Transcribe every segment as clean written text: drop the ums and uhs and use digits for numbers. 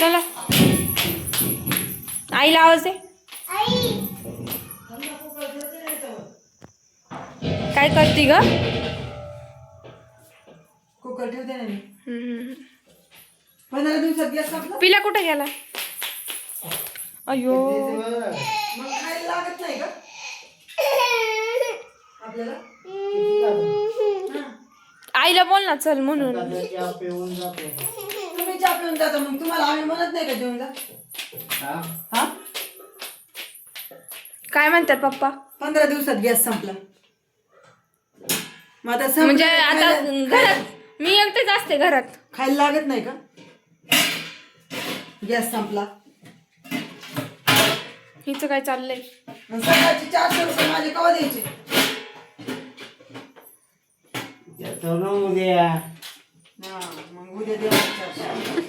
चला आईला आवाज दे. काय करते ग? कुकर ठेवते ना मी. 15 दिवसात गॅस संपला. पिला कुठे गेला? अयो मग खायला लागत नाही का आपल्याला? आईला बोल ना चल म्हणून. तुम्ही चहा पिऊन जाता मग तुम्हाला आम्ही म्हणत नाही का जेवण जा? हा काय म्हणतात पप्पा? 15 दिवसात गॅस संपला. मग आता संपला म्हणजे तर आता खायला- घरात मी एकटेच असते घरात. खायला लागत नाही का? गॅस संपला. हिचं काय चाललंय? आणि सकाळची 400 रुपये माझे कवा द्यायचे? उद्या हा मग उद्या देऊ 400.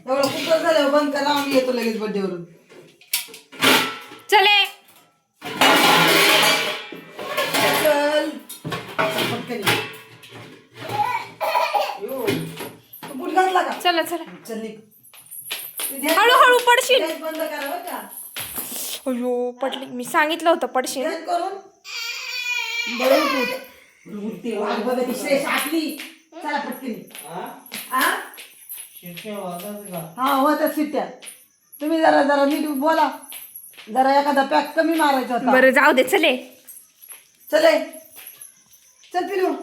एवढं कुकर झाल्यावर बंद करा, आम्ही येतो लगेच बड्डेवरून. चले चल पटकन ये. यो, तू बूट घातला का? चला चला. चल निघ. ते ध्यान- हळूहळू पडशील. ध्यान बंद करा बरं का. अयो पडली. मी सांगितलं होतं पडशील. ध्यान करून बरं उठ. उठते वाघ बघा ती श्रेष आटली. चला पटकन ये. हा हा होत्या शिट्ट्या. तुम्ही जरा जरा नीट बोला. जरा एखादा पॅक कमी मारायचा होता. बरं जाऊ दे चले. चले चल पिलू.